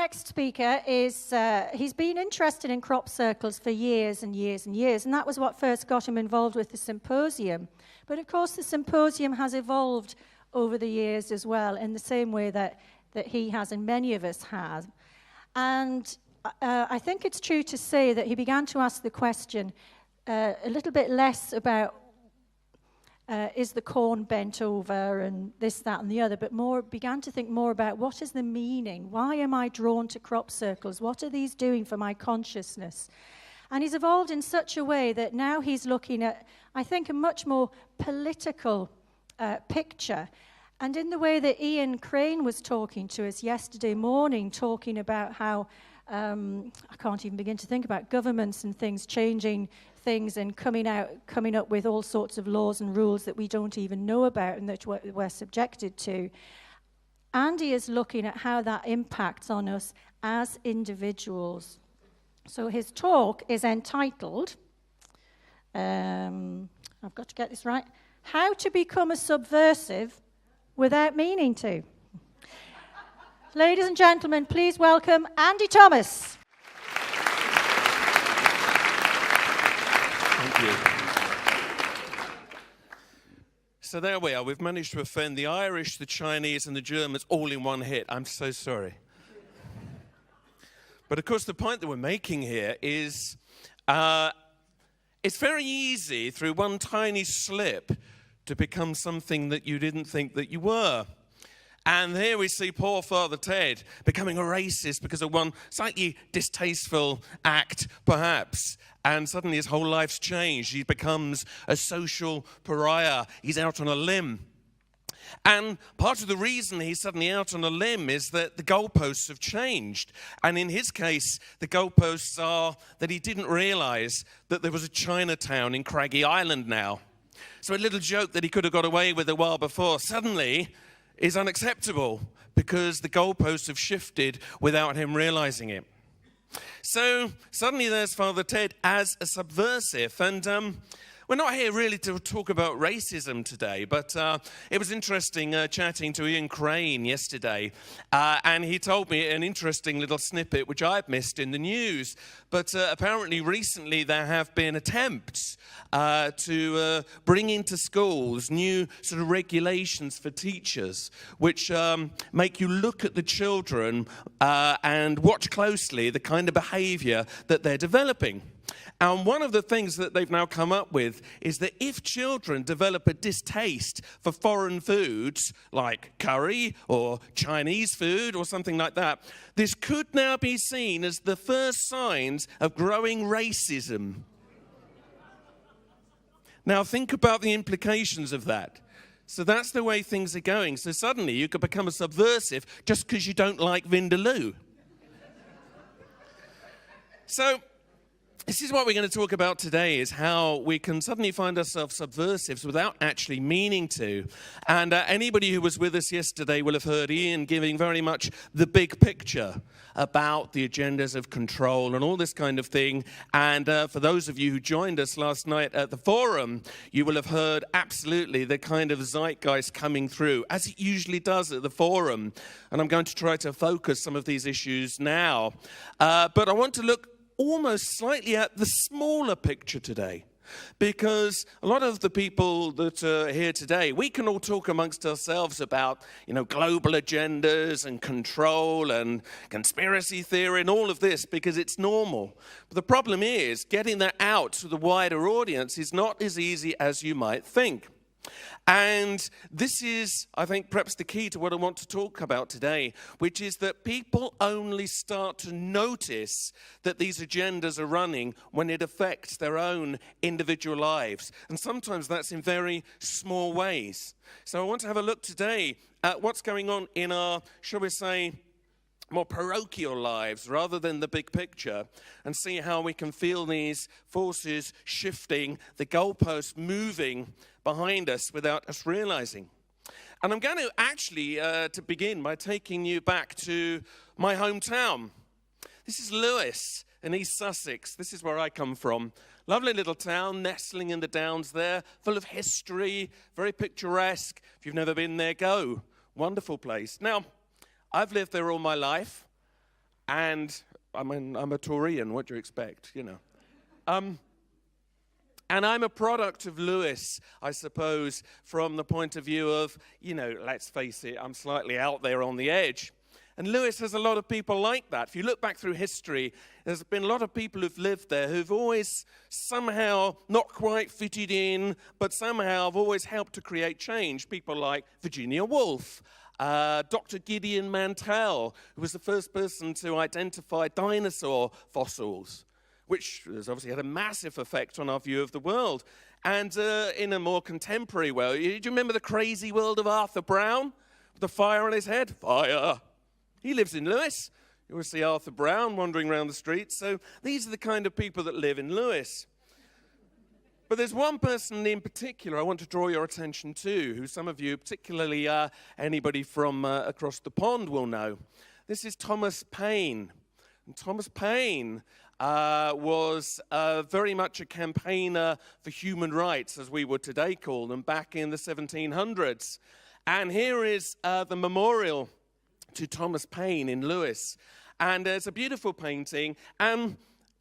next speaker is, he's been interested in crop circles for years and years and years, and that was what first got him involved with the Symposium. But of course, the Symposium has evolved over the years as well, in the same way that he has and many of us have. And I think it's true to say that he began to ask the question a little bit less about is the corn bent over and this, that, and the other, but began to think more about what is the meaning? Why am I drawn to crop circles? What are these doing for my consciousness? And he's evolved in such a way that now he's looking at, I think, a much more political picture. And in the way that Ian Crane was talking to us yesterday morning, talking about how, I can't even begin to think about governments and things changing things and coming up with all sorts of laws and rules that we don't even know about and that we're subjected to. Andy is looking at how that impacts on us as individuals. So his talk is entitled, I've got to get this right, How to Become a Subversive Without Meaning to. Ladies and gentlemen, please welcome Andy Thomas. Thank you. So there we are. We've managed to offend the Irish, the Chinese, and the Germans all in one hit. I'm so sorry. But of course, the point that we're making here is it's very easy through one tiny slip to become something that you didn't think that you were. And here we see poor Father Ted becoming a racist because of one slightly distasteful act, perhaps. And suddenly his whole life's changed. He becomes a social pariah. He's out on a limb. And part of the reason he's suddenly out on a limb is that the goalposts have changed. And in his case, the goalposts are that he didn't realize that there was a Chinatown in Craggy Island now. So a little joke that he could have got away with a while before suddenly is unacceptable because the goalposts have shifted without him realizing it. So suddenly there's Father Ted as a subversive. And we're not here really to talk about racism today, but it was interesting chatting to Ian Crane yesterday, and he told me an interesting little snippet which I've missed in the news. But apparently recently there have been attempts to bring into schools new sort of regulations for teachers, which make you look at the children and watch closely the kind of behavior that they're developing. And one of the things that they've now come up with is that if children develop a distaste for foreign foods like curry or Chinese food or something like that, this could now be seen as the first signs of growing racism. Now think about the implications of that. So that's the way things are going. So suddenly you could become a subversive just because you don't like Vindaloo. So this is what we're going to talk about today, is how we can suddenly find ourselves subversives without actually meaning to. And anybody who was with us yesterday will have heard Ian giving very much the big picture about the agendas of control and all this kind of thing. And for those of you who joined us last night at the forum, you will have heard absolutely the kind of zeitgeist coming through, as it usually does at the forum. And I'm going to try to focus some of these issues now. But I want to look almost slightly at the smaller picture today, because a lot of the people that are here today, we can all talk amongst ourselves about, global agendas and control and conspiracy theory and all of this because it's normal. But the problem is getting that out to the wider audience is not as easy as you might think. And this is, I think, perhaps the key to what I want to talk about today, which is that people only start to notice that these agendas are running when it affects their own individual lives. And sometimes that's in very small ways. So I want to have a look today at what's going on in our, shall we say, more parochial lives rather than the big picture, and see how we can feel these forces shifting, the goalposts moving behind us without us realizing. And I'm going to actually to begin by taking you back to my hometown. This is Lewes in East Sussex. This is where I come from. Lovely little town nestling in the Downs there, full of history, very picturesque. If you've never been there, go. Wonderful place. Now, I've lived there all my life, And I'm a Taurian, what do you expect, And I'm a product of Lewis, I suppose, from the point of view of, let's face it, I'm slightly out there on the edge. And Lewis has a lot of people like that. If you look back through history, there's been a lot of people who've lived there who've always somehow not quite fitted in, but somehow have always helped to create change. People like Virginia Woolf, Dr. Gideon Mantell, who was the first person to identify dinosaur fossils, which has obviously had a massive effect on our view of the world. And in a more contemporary way, do you remember the crazy world of Arthur Brown? With the fire on his head? Fire! He lives in Lewis. You will see Arthur Brown wandering around the streets. So these are the kind of people that live in Lewis. But there's one person in particular I want to draw your attention to, who some of you, particularly anybody from across the pond, will know. This is Thomas Paine. And Thomas Paine was very much a campaigner for human rights, as we would today call them, back in the 1700s. And here is the memorial to Thomas Paine in Lewis. And it's a beautiful painting. And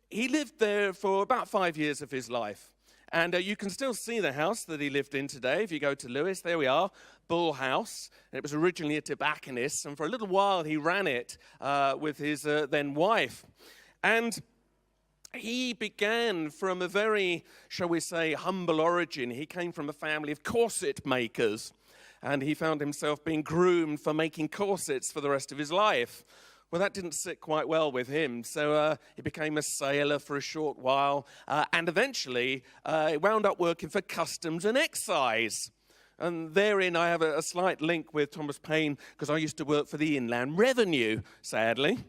he lived there for about 5 years of his life. And you can still see the house that he lived in today. If you go to Lewis, there we are, Bull House. And it was originally a tobacconist. And for a little while, he ran it with his then wife. And he began from a very, shall we say, humble origin. He came from a family of corset makers. And he found himself being groomed for making corsets for the rest of his life. Well, that didn't sit quite well with him, so he became a sailor for a short while, and eventually he wound up working for customs and excise. And therein I have a slight link with Thomas Paine, because I used to work for the Inland Revenue, sadly,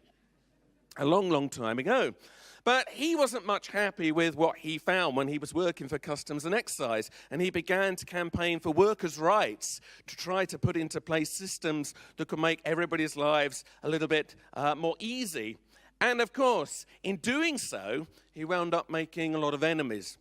a long, long time ago. But he wasn't much happy with what he found when he was working for customs and excise, and he began to campaign for workers' rights to try to put into place systems that could make everybody's lives a little bit more easy. And of course, in doing so, he wound up making a lot of enemies.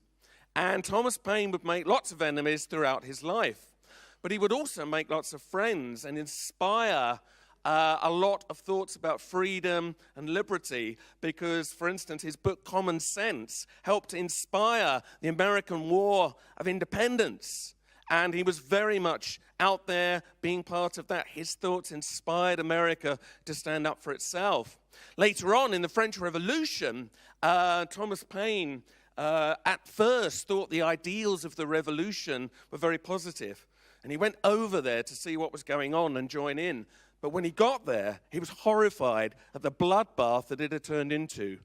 And Thomas Paine would make lots of enemies throughout his life. But he would also make lots of friends and inspire a lot of thoughts about freedom and liberty, because, for instance, his book Common Sense helped inspire the American War of Independence. And he was very much out there being part of that. His thoughts inspired America to stand up for itself. Later on in the French Revolution, Thomas Paine at first thought the ideals of the revolution were very positive. And he went over there to see what was going on and join in. But when he got there, he was horrified at the bloodbath that it had turned into.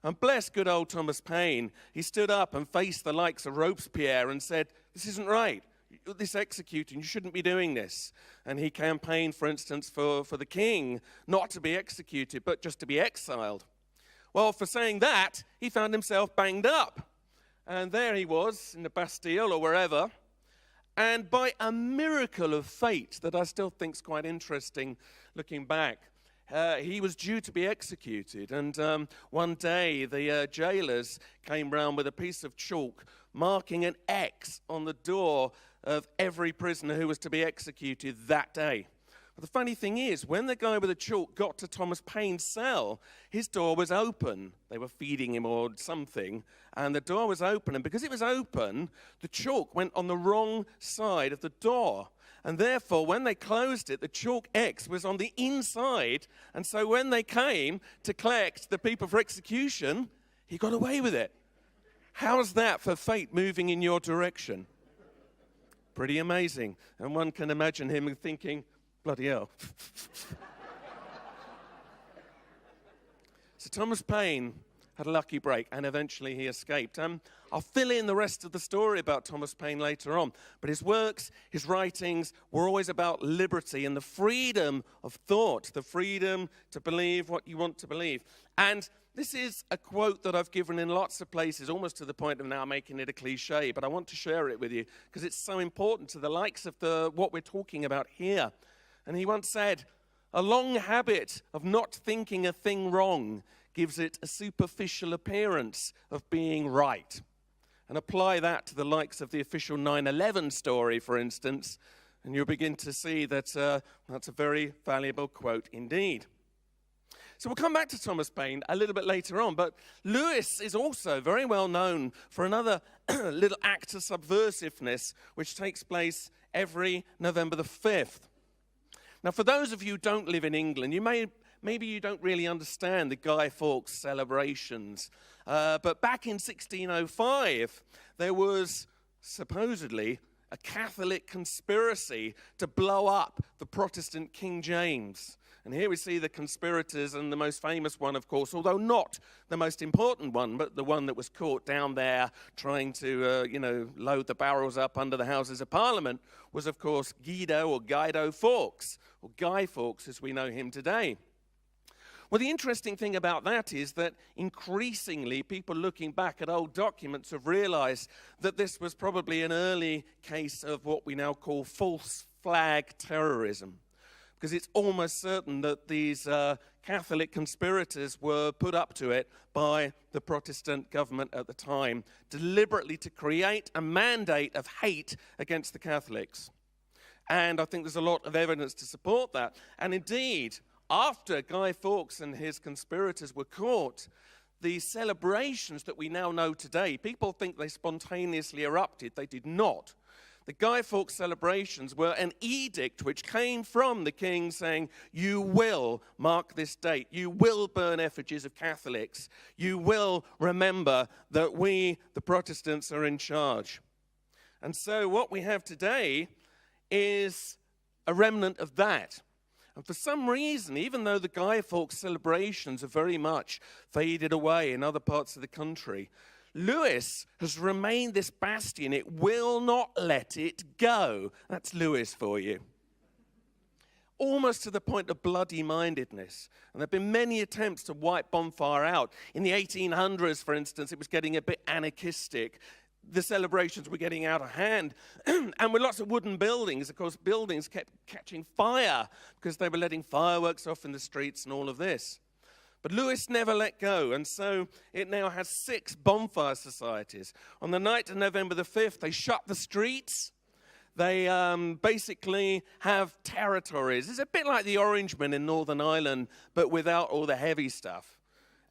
And bless good old Thomas Paine, he stood up and faced the likes of Robespierre and said, "This isn't right. This executing, you shouldn't be doing this." And he campaigned, for instance, for the king not to be executed, but just to be exiled. Well, for saying that, he found himself banged up. And there he was in the Bastille or wherever. And by a miracle of fate that I still think is quite interesting looking back, he was due to be executed. And one day the jailers came round with a piece of chalk marking an X on the door of every prisoner who was to be executed that day. But the funny thing is, when the guy with the chalk got to Thomas Paine's cell, his door was open. They were feeding him or something, and the door was open. And because it was open, the chalk went on the wrong side of the door. And therefore, when they closed it, the chalk X was on the inside. And so when they came to collect the people for execution, he got away with it. How's that for fate moving in your direction? Pretty amazing. And one can imagine him thinking, bloody hell. So Thomas Paine had a lucky break, and eventually he escaped. I'll fill in the rest of the story about Thomas Paine later on. But his works, his writings, were always about liberty and the freedom of thought, the freedom to believe what you want to believe. And this is a quote that I've given in lots of places, almost to the point of now making it a cliche, but I want to share it with you because it's so important to the likes of what we're talking about here. And he once said, "A long habit of not thinking a thing wrong gives it a superficial appearance of being right." And apply that to the likes of the official 9/11 story, for instance, and you'll begin to see that that's a very valuable quote indeed. So we'll come back to Thomas Paine a little bit later on, but Lewis is also very well known for another little act of subversiveness which takes place every November the 5th. Now, for those of you who don't live in England, maybe you don't really understand the Guy Fawkes celebrations, but back in 1605, there was supposedly a Catholic conspiracy to blow up the Protestant King James. And here we see the conspirators, and the most famous one, of course, although not the most important one, but the one that was caught down there trying to, load the barrels up under the Houses of Parliament, was, of course, Guido Fawkes, or Guy Fawkes as we know him today. Well, the interesting thing about that is that increasingly people looking back at old documents have realized that this was probably an early case of what we now call false flag terrorism. Because it's almost certain that these Catholic conspirators were put up to it by the Protestant government at the time, deliberately to create a mandate of hate against the Catholics. And I think there's a lot of evidence to support that. And indeed, after Guy Fawkes and his conspirators were caught, the celebrations that we now know today, people think they spontaneously erupted. They did not. The Guy Fawkes celebrations were an edict which came from the king saying, you will mark this date, you will burn effigies of Catholics, you will remember that we, the Protestants, are in charge. And so what we have today is a remnant of that. And for some reason, even though the Guy Fawkes celebrations are very much faded away in other parts of the country, Lewis has remained this bastion. It will not let it go. That's Lewis for you. Almost to the point of bloody-mindedness. And there have been many attempts to wipe bonfire out. In the 1800s, for instance, it was getting a bit anarchistic. The celebrations were getting out of hand. And with lots of wooden buildings, of course, buildings kept catching fire because they were letting fireworks off in the streets and all of this. But Lewis never let go, and so it now has 6 bonfire societies. On the night of November the 5th, they shut the streets. They basically have territories. It's a bit like the Orangemen in Northern Ireland, but without all the heavy stuff.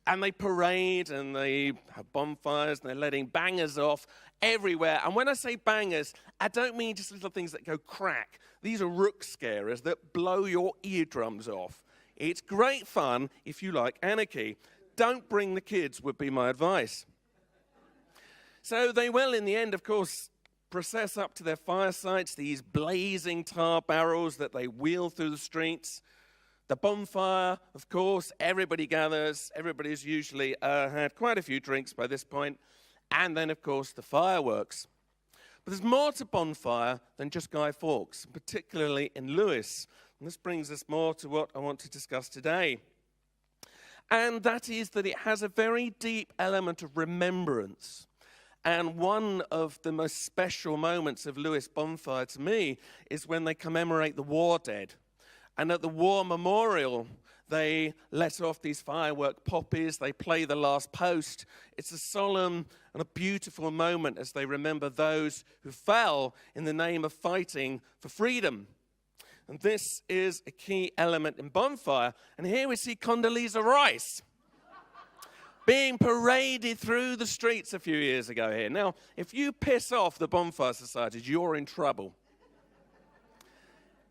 And they parade, and they have bonfires, and they're letting bangers off everywhere. And when I say bangers, I don't mean just little things that go crack. These are rook scarers that blow your eardrums off. It's great fun if you like anarchy. Don't bring the kids would be my advice. So they will, in the end, of course, process up to their fire sites, these blazing tar barrels that they wheel through the streets. The bonfire, of course, everybody gathers. Everybody's usually had quite a few drinks by this point. And then, of course, the fireworks. But there's more to bonfire than just Guy Fawkes, particularly in Lewis. And this brings us more to what I want to discuss today. And that is that it has a very deep element of remembrance. And one of the most special moments of Lewis bonfire to me is when they commemorate the war dead. And at the war memorial, they let off these firework poppies. They play the last post. It's a solemn and a beautiful moment as they remember those who fell in the name of fighting for freedom. And this is a key element in bonfire. And here we see Condoleezza Rice being paraded through the streets a few years ago here. Now, if you piss off the bonfire societies, you're in trouble.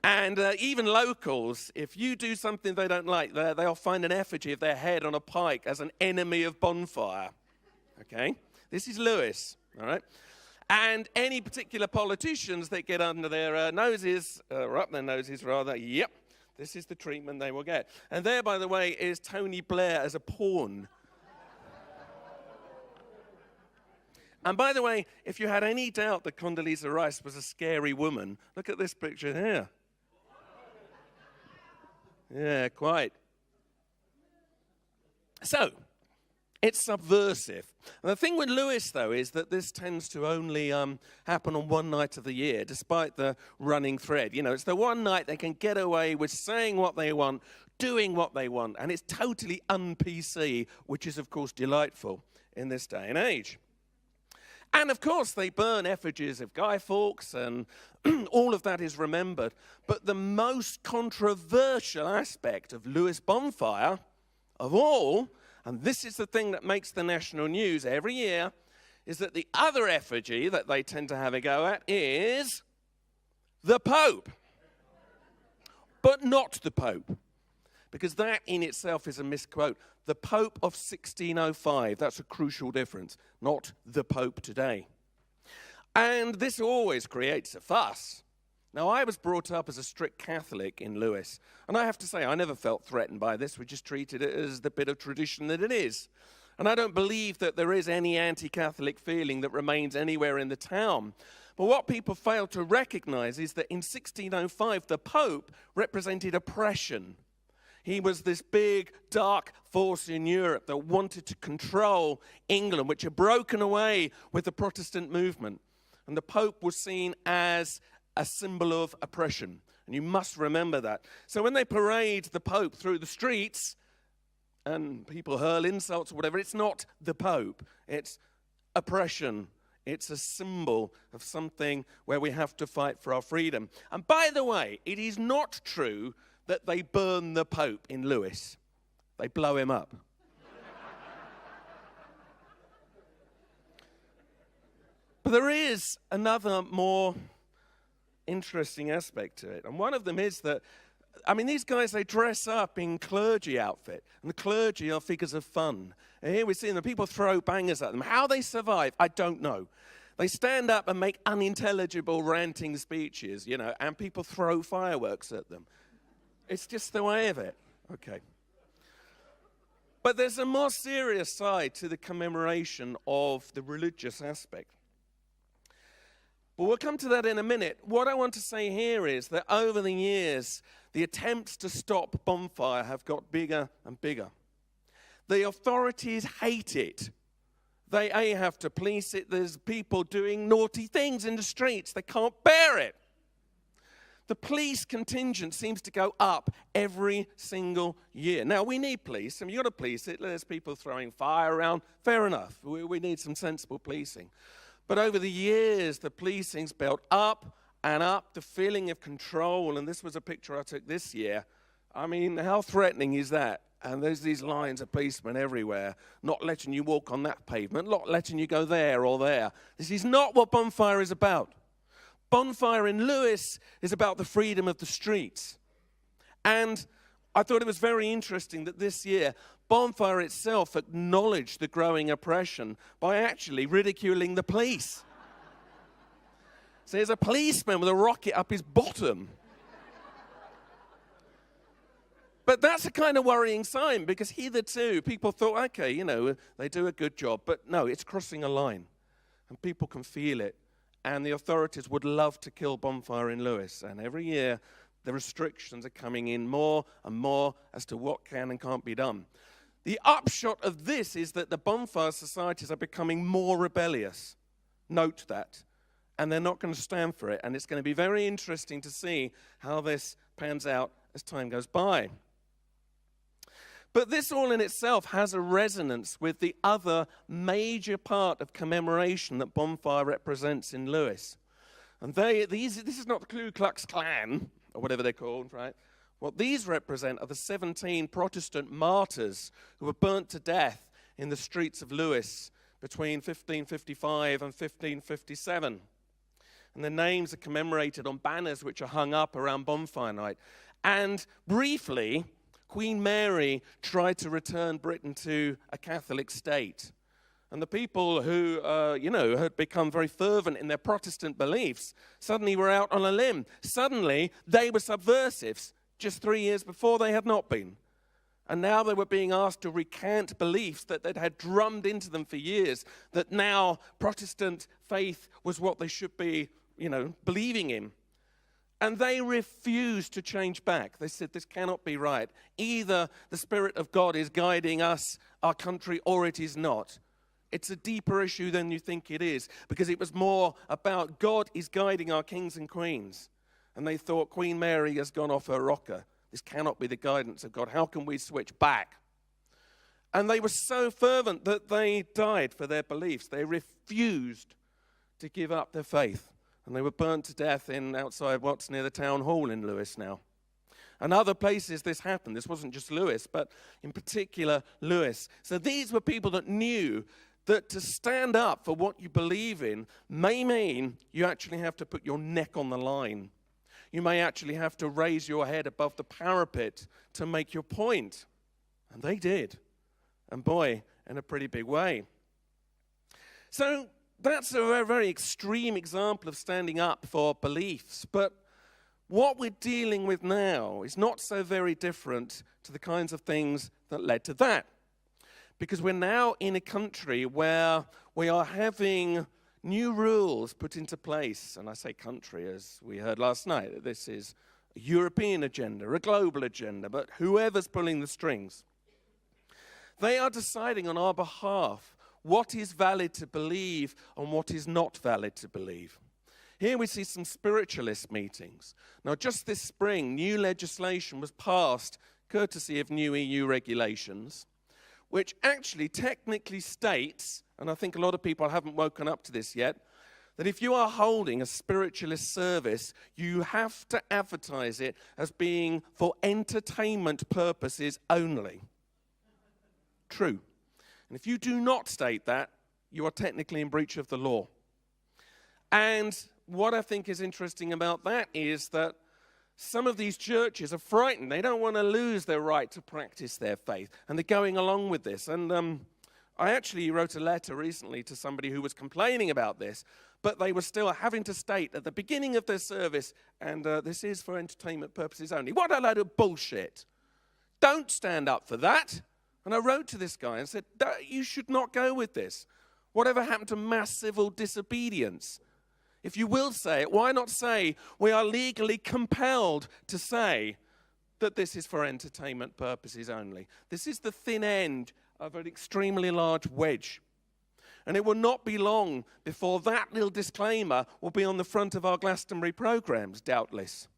And even locals, if you do something they don't like, they'll find an effigy of their head on a pike as an enemy of bonfire. Okay? This is Lewis, all right? And any particular politicians that get under their noses, or up their noses rather, yep, this is the treatment they will get. And there, by the way, is Tony Blair as a pawn. And by the way, if you had any doubt that Condoleezza Rice was a scary woman, look at this picture here. Yeah, quite. So, it's subversive. And the thing with Lewis, though, is that this tends to only happen on one night of the year, despite the running thread. You know, it's the one night they can get away with saying what they want, doing what they want, and it's totally un-PC, which is, of course, delightful in this day and age. And, of course, they burn effigies of Guy Fawkes, and all of that is remembered. But the most controversial aspect of Lewis bonfire, of all, and this is the thing that makes the national news every year, is that the other effigy that they tend to have a go at is the Pope. But not the Pope, because that in itself is a misquote. The Pope of 1605, that's a crucial difference, not the Pope today. And this always creates a fuss. Now, I was brought up as a strict Catholic in Lewis, and I have to say, I never felt threatened by this. We just treated it as the bit of tradition that it is. And I don't believe that there is any anti-Catholic feeling that remains anywhere in the town. But what people fail to recognize is that in 1605, the Pope represented oppression. He was this big, dark force in Europe that wanted to control England, which had broken away with the Protestant movement. And the Pope was seen as a symbol of oppression. And you must remember that. So when they parade the Pope through the streets and people hurl insults or whatever, it's not the Pope. It's oppression. It's a symbol of something where we have to fight for our freedom. And by the way, it is not true that they burn the Pope in Lewis. They blow him up. But there is another more interesting aspect to it. And one of them is that, these guys, they dress up in clergy outfit. And the clergy are figures of fun. And here we see them. People throw bangers at them. How they survive, I don't know. They stand up and make unintelligible ranting speeches, and people throw fireworks at them. It's just the way of it. Okay. But there's a more serious side to the commemoration of the religious aspect. But we'll come to that in a minute. What I want to say here is that over the years, the attempts to stop bonfire have got bigger and bigger. The authorities hate it. They have to police it. There's people doing naughty things in the streets. They can't bear it. The police contingent seems to go up every single year. Now, we need police. You've got to police it. There's people throwing fire around. Fair enough. We need some sensible policing. But over the years, the policing's built up and up, the feeling of control. And this was a picture I took this year. How threatening is that? And there's these lines of policemen everywhere, not letting you walk on that pavement, not letting you go there or there. This is not what bonfire is about. Bonfire in Lewis is about the freedom of the streets. And I thought it was very interesting that this year, bonfire itself acknowledged the growing oppression by actually ridiculing the police. So there's a policeman with a rocket up his bottom. But that's a kind of worrying sign, because hitherto people thought, okay, they do a good job. But no, it's crossing a line, and people can feel it. And the authorities would love to kill bonfire in Lewis. And every year, the restrictions are coming in more and more as to what can and can't be done. The upshot of this is that the bonfire societies are becoming more rebellious. Note that. And they're not going to stand for it. And it's going to be very interesting to see how this pans out as time goes by. But this all in itself has a resonance with the other major part of commemoration that bonfire represents in Lewis. And this is not the Ku Klux Klan, or whatever they're called, right? What these represent are the 17 Protestant martyrs who were burnt to death in the streets of Lewis between 1555 and 1557. And their names are commemorated on banners which are hung up around bonfire night. And briefly, Queen Mary tried to return Britain to a Catholic state. And the people who, had become very fervent in their Protestant beliefs suddenly were out on a limb. Suddenly, they were subversives. Just 3 years before, they had not been. And now they were being asked to recant beliefs that they'd had drummed into them for years, that now Protestant faith was what they should be, believing in. And they refused to change back. They said, this cannot be right. Either the Spirit of God is guiding us, our country, or it is not. It's a deeper issue than you think it is, because it was more about God is guiding our kings and queens. And they thought, Queen Mary has gone off her rocker. This cannot be the guidance of God. How can we switch back? And they were so fervent that they died for their beliefs. They refused to give up their faith. And they were burnt to death outside what's near the town hall in Lewis now. And other places this happened. This wasn't just Lewis, but in particular Lewis. So these were people that knew that to stand up for what you believe in may mean you actually have to put your neck on the line. You may actually have to raise your head above the parapet to make your point. And they did. And boy, in a pretty big way. So that's a very extreme example of standing up for beliefs. But what we're dealing with now is not so very different to the kinds of things that led to that. Because we're now in a country where we are having new rules put into place. And I say country, as we heard last night, that this is a European agenda, a global agenda, but whoever's pulling the strings. They are deciding on our behalf what is valid to believe and what is not valid to believe. Here we see some spiritualist meetings. Now, just this spring, new legislation was passed, courtesy of new EU regulations, which actually technically states, and I think a lot of people haven't woken up to this yet, that if you are holding a spiritualist service, you have to advertise it as being for entertainment purposes only. True. And if you do not state that, you are technically in breach of the law. And what I think is interesting about that is that some of these churches are frightened. They don't want to lose their right to practice their faith. And they're going along with this. And I actually wrote a letter recently to somebody who was complaining about this, but they were still having to state at the beginning of their service, and this is for entertainment purposes only. What a load of bullshit. Don't stand up for that. And I wrote to this guy and said, you should not go with this. Whatever happened to mass civil disobedience? If you will say it, why not say we are legally compelled to say that this is for entertainment purposes only? This is the thin end of an extremely large wedge. And it will not be long before that little disclaimer will be on the front of our Glastonbury programs, doubtless.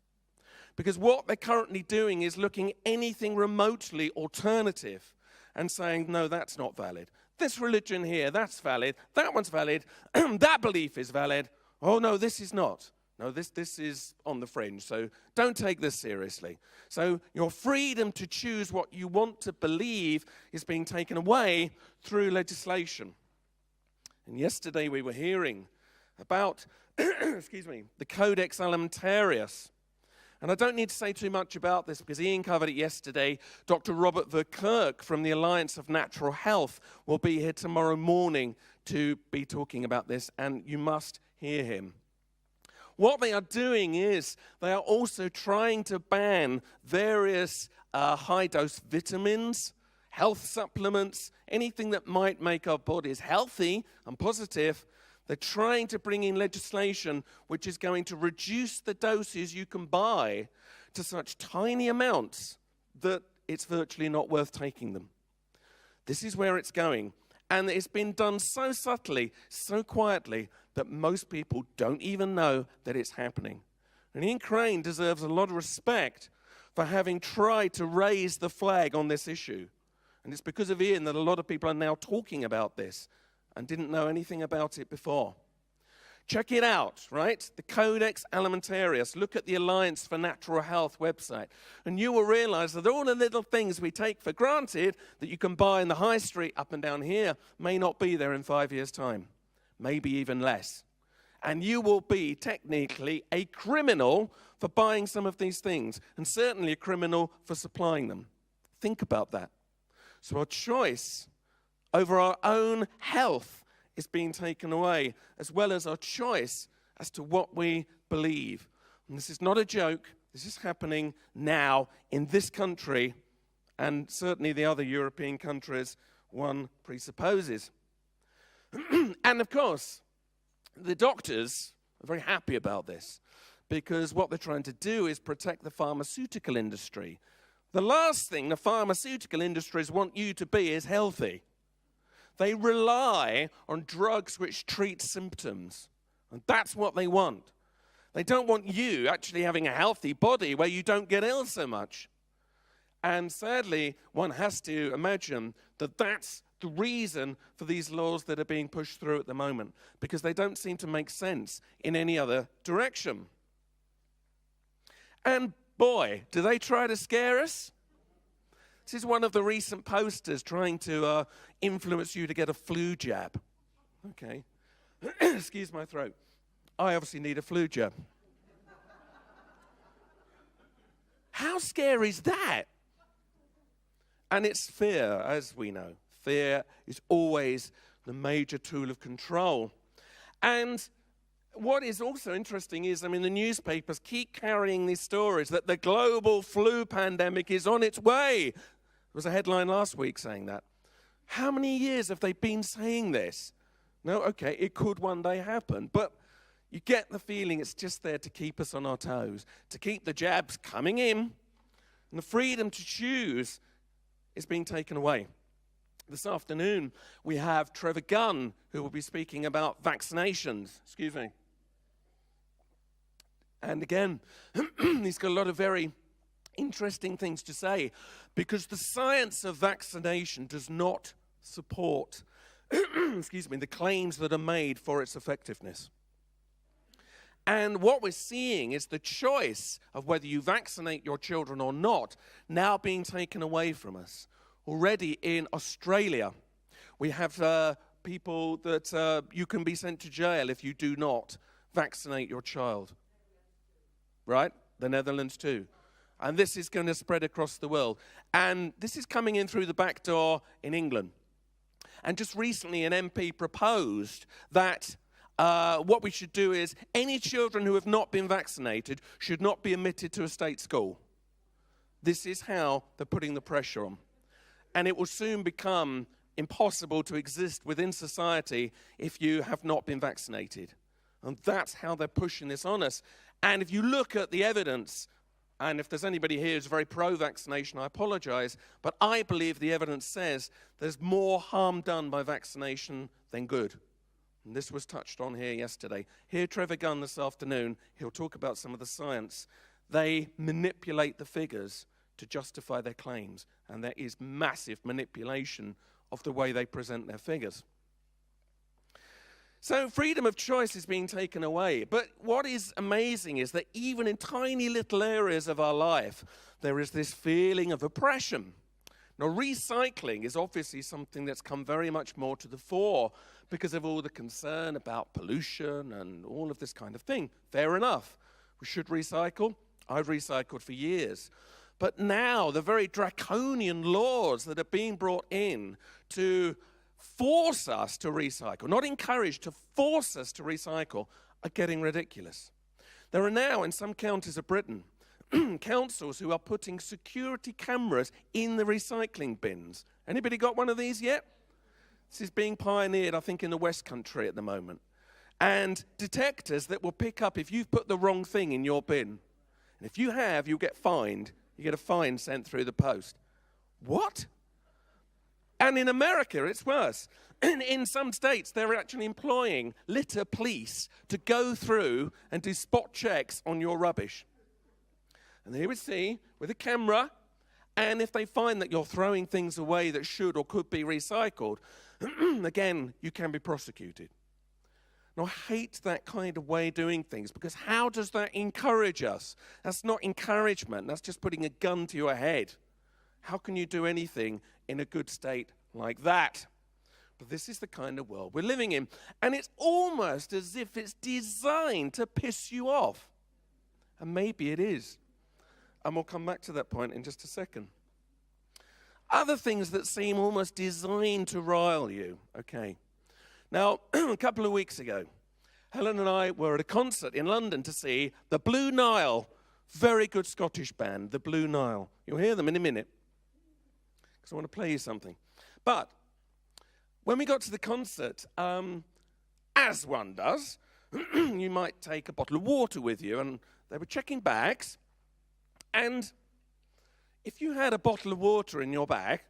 Because what they're currently doing is looking anything remotely alternative and saying, no, that's not valid. This religion here, that's valid. That one's valid. That belief is valid. Oh, no, this is not. No, this is on the fringe, so don't take this seriously. So your freedom to choose what you want to believe is being taken away through legislation. And yesterday we were hearing about, the Codex Alimentarius. And I don't need to say too much about this because Ian covered it yesterday. Dr. Robert Verkerk from the Alliance of Natural Health will be here tomorrow morning to be talking about this, and you must hear him. What they are doing is they are also trying to ban various high-dose vitamins, health supplements, anything that might make our bodies healthy and positive. They're trying to bring in legislation which is going to reduce the doses you can buy to such tiny amounts that it's virtually not worth taking them. This is where it's going. And it's been done so subtly, so quietly, that most people don't even know that it's happening. And Ian Crane deserves a lot of respect for having tried to raise the flag on this issue. And it's because of Ian that a lot of people are now talking about this and didn't know anything about it before. Check it out, right? The Codex Alimentarius. Look at the Alliance for Natural Health website. And you will realize that all the little things we take for granted that you can buy in the high street up and down here may not be there in 5 years' time. Maybe even less. And you will be technically a criminal for buying some of these things. And certainly a criminal for supplying them. Think about that. So our choice over our own health is being taken away, as well as our choice as to what we believe. And this is not a joke. This is happening now in this country, and certainly the other European countries, one presupposes. And of course, the doctors are very happy about this, because what they're trying to do is protect the pharmaceutical industry. The last thing the pharmaceutical industries want you to be is healthy. They rely on drugs which treat symptoms, and that's what they want. They don't want you actually having a healthy body where you don't get ill so much. And sadly, one has to imagine that that's the reason for these laws that are being pushed through at the moment, because they don't seem to make sense in any other direction. And Boy, do they try to scare us? This is one of the recent posters trying to influence you to get a flu jab. Okay. Excuse my throat. I obviously need a flu jab. How scary is that? And it's fear, as we know. Fear is always the major tool of control. And what is also interesting is, the newspapers keep carrying these stories that the global flu pandemic is on its way. There was a headline last week saying that. How many years have they been saying this? No, okay, it could one day happen, but you get the feeling it's just there to keep us on our toes, to keep the jabs coming in, and the freedom to choose is being taken away. This afternoon, we have Trevor Gunn, who will be speaking about vaccinations. Excuse me. And again, he's got a lot of very interesting things to say, because the science of vaccination does not support excuse me, the claims that are made for its effectiveness. And what we're seeing is the choice of whether you vaccinate your children or not now being taken away from us. Already in Australia, we have people that you can be sent to jail if you do not vaccinate your child. Right? The Netherlands too. And this is going to spread across the world. And this is coming in through the back door in England. And just recently, an MP proposed that what we should do is any children who have not been vaccinated should not be admitted to a state school. This is how they're putting the pressure on. And it will soon become impossible to exist within society if you have not been vaccinated. And that's how they're pushing this on us. And if you look at the evidence, and if there's anybody here who's very pro-vaccination, I apologize, but I believe the evidence says there's more harm done by vaccination than good. And this was touched on here yesterday. Here, Trevor Gunn this afternoon, he'll talk about some of the science. They manipulate the figures to justify their claims, and there is massive manipulation of the way they present their figures. So freedom of choice is being taken away. But what is amazing is that even in tiny little areas of our life, there is this feeling of oppression. Now, recycling is obviously something that's come very much more to the fore because of all the concern about pollution and all of this kind of thing. Fair enough. We should recycle. I've recycled for years. But now the very draconian laws that are being brought in to force us to recycle, not encourage, to force us to recycle, are getting ridiculous. There are now, in some counties of Britain, councils who are putting security cameras in the recycling bins. Anybody got one of these yet? This is being pioneered, I think, in the West Country at the moment. And detectors that will pick up if you've put the wrong thing in your bin. And if you have, you'll get fined. You get a fine sent through the post. What? And in America, it's worse. In some states, they're actually employing litter police to go through and do spot checks on your rubbish. And they would see with a camera, and if they find that you're throwing things away that should or could be recycled, again, you can be prosecuted. Now, I hate that kind of way of doing things, because how does that encourage us? That's not encouragement. That's just putting a gun to your head. How can you do anything in a good state like that? But this is the kind of world we're living in. And it's almost as if it's designed to piss you off. And maybe it is. And we'll come back to that point in just a second. Other things that seem almost designed to rile you. Okay. Now, a couple of weeks ago, Helen and I were at a concert in London to see the Blue Nile. Very good Scottish band, the Blue Nile. You'll hear them in a minute, because I want to play you something. But when we got to the concert, as one does, you might take a bottle of water with you, and they were checking bags. And if you had a bottle of water in your bag,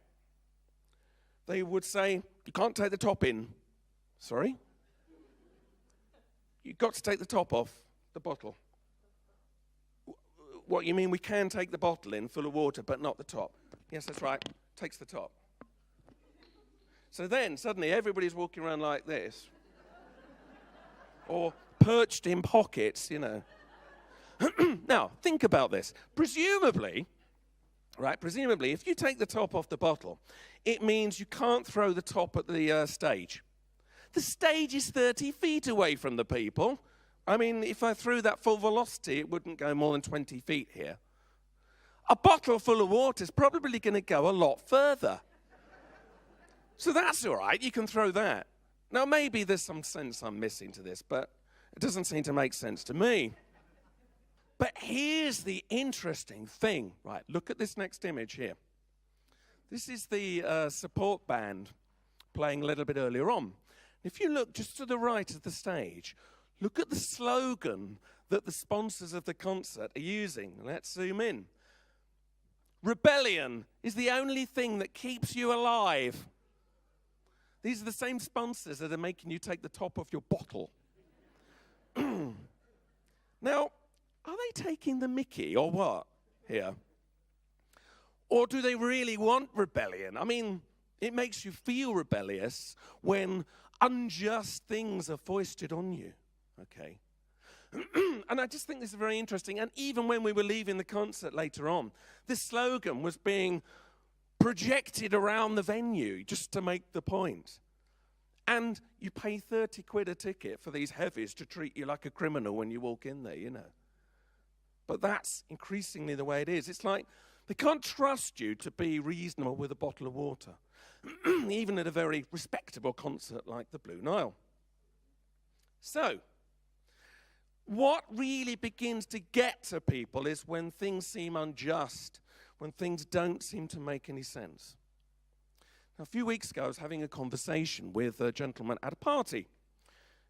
they would say, you can't take the top in. Sorry? You've got to take the top off the bottle. What, you mean we can take the bottle in full of water, but not the top? Yes, that's right. Takes the top. So then, suddenly, everybody's walking around like this. Or perched in pockets, you know. Now, think about this. Presumably, if you take the top off the bottle, it means you can't throw the top at the stage. The stage is 30 feet away from the people. I mean, if I threw that full velocity, it wouldn't go more than 20 feet here. A bottle full of water is probably going to go a lot further. So that's all right, you can throw that. Now, maybe there's some sense I'm missing to this, but it doesn't seem to make sense to me. But here's the interesting thing, right? Look at this next image here. This is the support band playing a little bit earlier on. If you look just to the right of the stage, look at the slogan that the sponsors of the concert are using. Let's zoom in. Rebellion is the only thing that keeps you alive. These are the same sponsors that are making you take the top off your bottle. Now, are they taking the mickey or what here? Or do they really want rebellion? I mean, it makes you feel rebellious when unjust things are foisted on you, okay? And I just think this is very interesting. And even when we were leaving the concert later on, this slogan was being projected around the venue just to make the point. And you pay 30 quid a ticket for these heavies to treat you like a criminal when you walk in there, you know. But that's increasingly the way it is. It's like they can't trust you to be reasonable with a bottle of water, even at a very respectable concert like the Blue Nile. So, what really begins to get to people is when things seem unjust, when things don't seem to make any sense. Now, a few weeks ago, I was having a conversation with a gentleman at a party,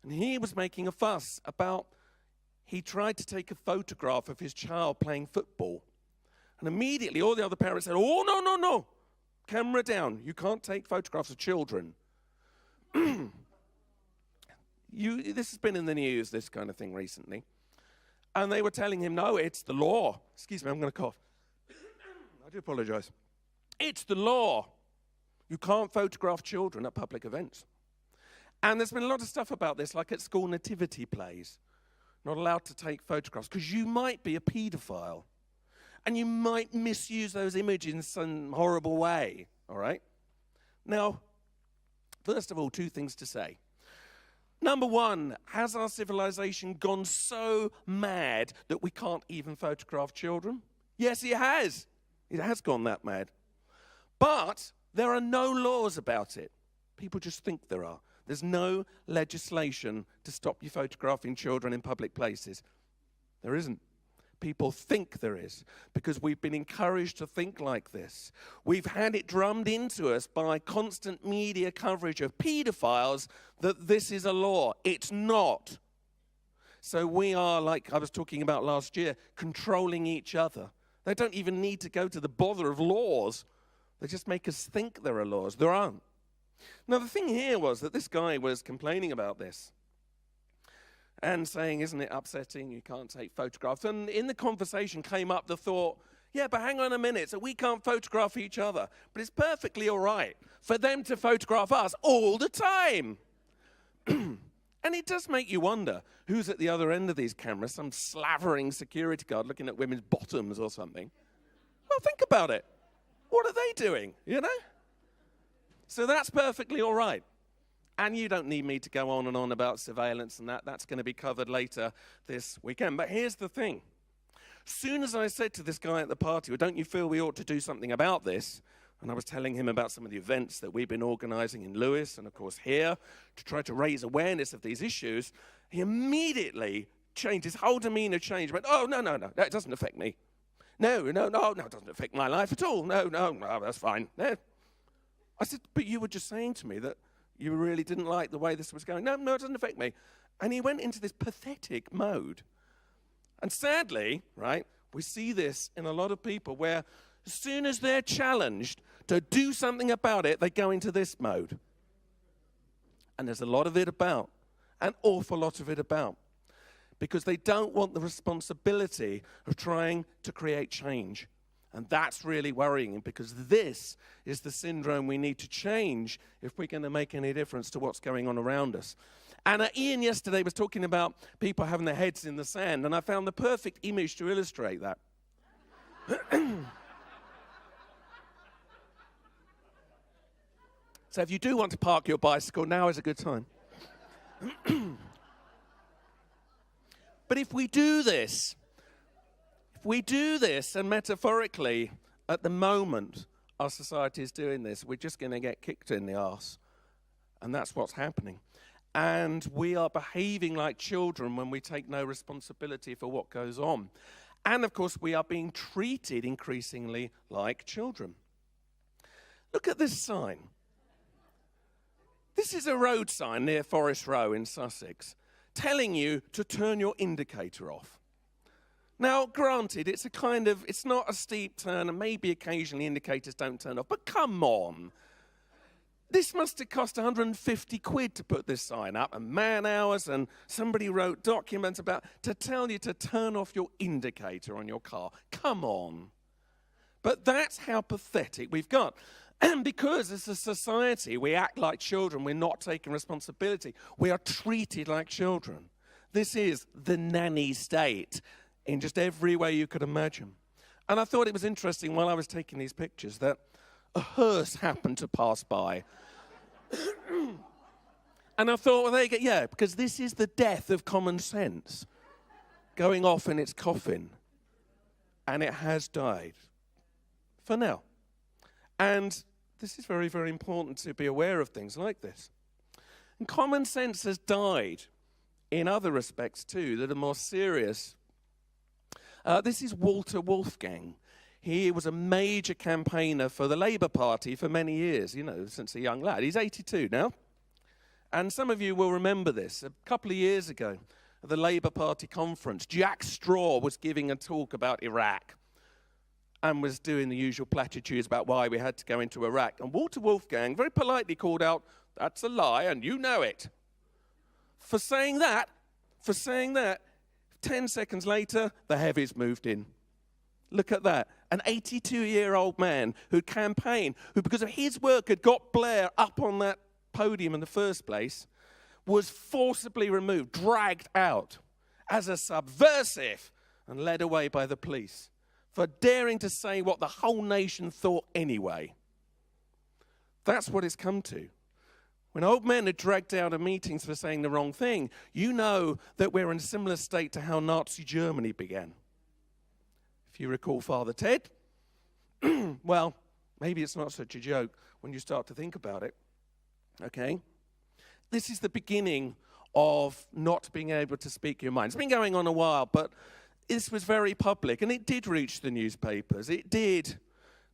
and he was making a fuss about he tried to take a photograph of his child playing football. And immediately all the other parents said, oh, no, camera down. You can't take photographs of children. This has been in the news, this kind of thing recently. And they were telling him, no, it's the law. Excuse me, I'm going to cough. I do apologize. It's the law. You can't photograph children at public events. And there's been a lot of stuff about this, like at school nativity plays. Not allowed to take photographs because you might be a paedophile and you might misuse those images in some horrible way, all right? Now, first of all, two things to say. Number one, has our civilization gone so mad that we can't even photograph children? Yes, it has. It has gone that mad. But there are no laws about it. People just think there are. There's no legislation to stop you photographing children in public places. There isn't. People think there is because we've been encouraged to think like this. We've had it drummed into us by constant media coverage of paedophiles that this is a law. It's not. So we are, like I was talking about last year, controlling each other. They don't even need to go to the bother of laws. They just make us think there are laws. There aren't. Now, the thing here was that this guy was complaining about this and saying, isn't it upsetting, you can't take photographs? And in the conversation came up the thought, yeah, but hang on a minute, so we can't photograph each other, but it's perfectly all right for them to photograph us all the time. And it does make you wonder, who's at the other end of these cameras, some slavering security guard looking at women's bottoms or something? Well, think about it. What are they doing, you know? So that's perfectly all right. And you don't need me to go on and on about surveillance and that. That's going to be covered later this weekend. But here's the thing. Soon as I said to this guy at the party, well, don't you feel we ought to do something about this? And I was telling him about some of the events that we've been organizing in Lewis and, of course, here to try to raise awareness of these issues. He immediately changed. His whole demeanor changed. He went, oh, no, that doesn't affect me. No, it doesn't affect my life at all. No, that's fine. No. I said, but you were just saying to me that you really didn't like the way this was going. No, it doesn't affect me. And he went into this pathetic mode. And sadly, right, we see this in a lot of people where as soon as they're challenged to do something about it, they go into this mode. And there's a lot of it about, an awful lot of it about, because they don't want the responsibility of trying to create change. And that's really worrying because this is the syndrome we need to change if we're going to make any difference to what's going on around us. And Ian yesterday was talking about people having their heads in the sand, and I found the perfect image to illustrate that. So if you do want to park your bicycle, now is a good time. But if we do this, and metaphorically, at the moment, our society is doing this, we're just going to get kicked in the arse. And that's what's happening. And we are behaving like children when we take no responsibility for what goes on. And, of course, we are being treated increasingly like children. Look at this sign. This is a road sign near Forest Row in Sussex, telling you to turn your indicator off. Now, granted, it's not a steep turn, and maybe occasionally indicators don't turn off, but come on. This must have cost 150 quid to put this sign up, and man hours, and somebody wrote documents to tell you to turn off your indicator on your car. Come on. But that's how pathetic we've got. And because as a society we act like children, we're not taking responsibility. We are treated like children. This is the nanny state in just every way you could imagine. And I thought it was interesting while I was taking these pictures that a hearse happened to pass by. And I thought, well, there you go. Yeah, because this is the death of common sense going off in its coffin. And it has died. For now. And this is very, very important to be aware of things like this. And common sense has died in other respects too that are more serious. This is Walter Wolfgang. He was a major campaigner for the Labour Party for many years, since a young lad. He's 82 now. And some of you will remember this. A couple of years ago, at the Labour Party conference, Jack Straw was giving a talk about Iraq and was doing the usual platitudes about why we had to go into Iraq. And Walter Wolfgang very politely called out, "That's a lie, and you know it." For saying that, 10 seconds later, the heavies moved in. Look at that. An 82-year-old man who campaigned, who because of his work had got Blair up on that podium in the first place, was forcibly removed, dragged out as a subversive and led away by the police for daring to say what the whole nation thought anyway. That's what it's come to. When old men are dragged out of meetings for saying the wrong thing, you know that we're in a similar state to how Nazi Germany began. If you recall Father Ted, well, maybe it's not such a joke when you start to think about it, okay? This is the beginning of not being able to speak your mind. It's been going on a while, but this was very public, and it did reach the newspapers. It did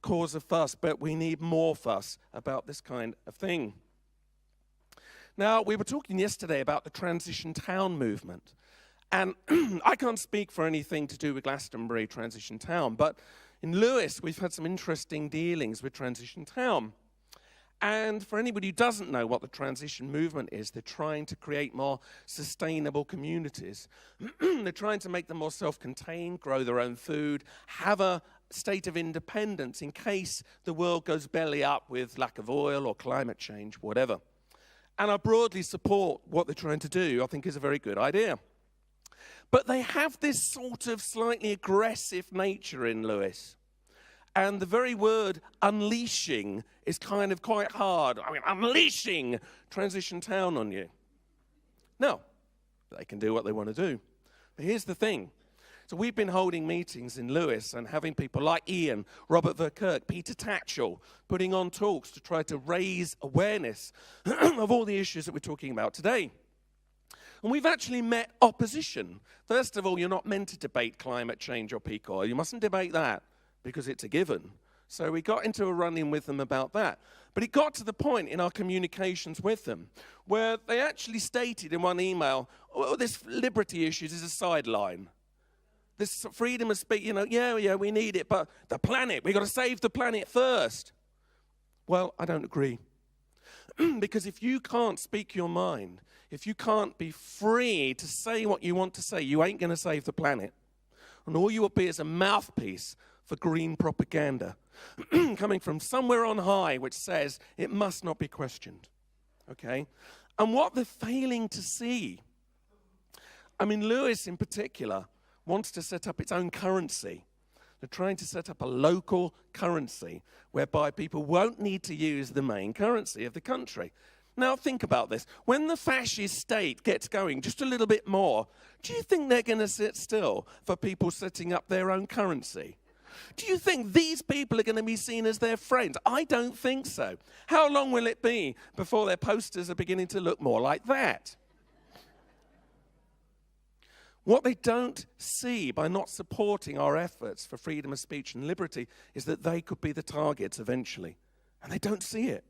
cause a fuss, but we need more fuss about this kind of thing. Now, we were talking yesterday about the transition town movement, and I can't speak for anything to do with Glastonbury transition town, but in Lewis, we've had some interesting dealings with transition town. And for anybody who doesn't know what the transition movement is, they're trying to create more sustainable communities. They're trying to make them more self-contained, grow their own food, have a state of independence in case the world goes belly up with lack of oil or climate change, whatever. And I broadly support what they're trying to do. I think is a very good idea. But they have this sort of slightly aggressive nature in Lewis. And the very word unleashing is kind of quite hard. I mean, unleashing transition town on you. No, they can do what they want to do. But here's the thing. So we've been holding meetings in Lewis and having people like Ian, Robert Verkerk, Peter Tatchell, putting on talks to try to raise awareness of all the issues that we're talking about today. And we've actually met opposition. First of all, you're not meant to debate climate change or peak oil. You mustn't debate that, because it's a given. So we got into a run-in with them about that. But it got to the point in our communications with them where they actually stated in one email, oh, this liberty issues is a sideline. This freedom of speech, yeah, we need it, but the planet, we've got to save the planet first. Well, I don't agree. Because if you can't speak your mind, if you can't be free to say what you want to say, you ain't going to save the planet. And all you will be is a mouthpiece for green propaganda coming from somewhere on high which says it must not be questioned. Okay? and what they're failing to see. I mean, Lewis in particular wants to set up its own currency. They're trying to set up a local currency whereby people won't need to use the main currency of the country. Now think about this. When the fascist state gets going just a little bit more, do you think they're going to sit still for people setting up their own currency? Do you think these people are going to be seen as their friends? I don't think so. How long will it be before their posters are beginning to look more like that? What they don't see by not supporting our efforts for freedom of speech and liberty is that they could be the targets eventually. And they don't see it.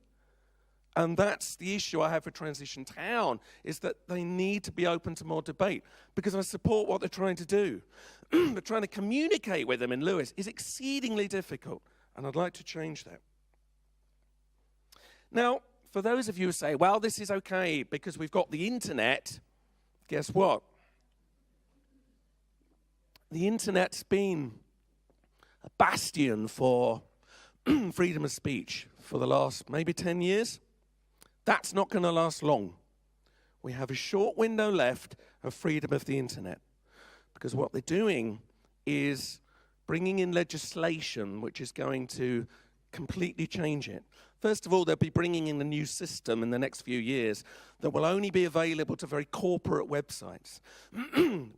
And that's the issue I have for Transition Town, is that they need to be open to more debate, because I support what they're trying to do. But trying to communicate with them in Lewis is exceedingly difficult, and I'd like to change that. Now, for those of you who say, well, this is okay because we've got the internet, guess what? The internet's been a bastion for freedom of speech for the last maybe 10 years. That's not going to last long. We have a short window left of freedom of the internet, because what they're doing is bringing in legislation which is going to completely change it. First of all, they'll be bringing in a new system in the next few years that will only be available to very corporate websites.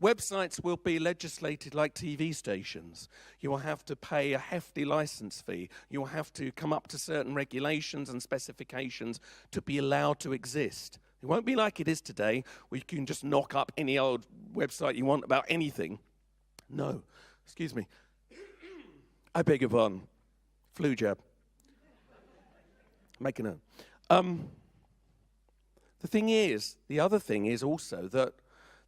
Websites will be legislated like TV stations. You will have to pay a hefty license fee. You will have to come up to certain regulations and specifications to be allowed to exist. It won't be like it is today, where you can just knock up any old website you want about anything. No. Excuse me. I beg your pardon. Flu jab. Make a note. The other thing is also that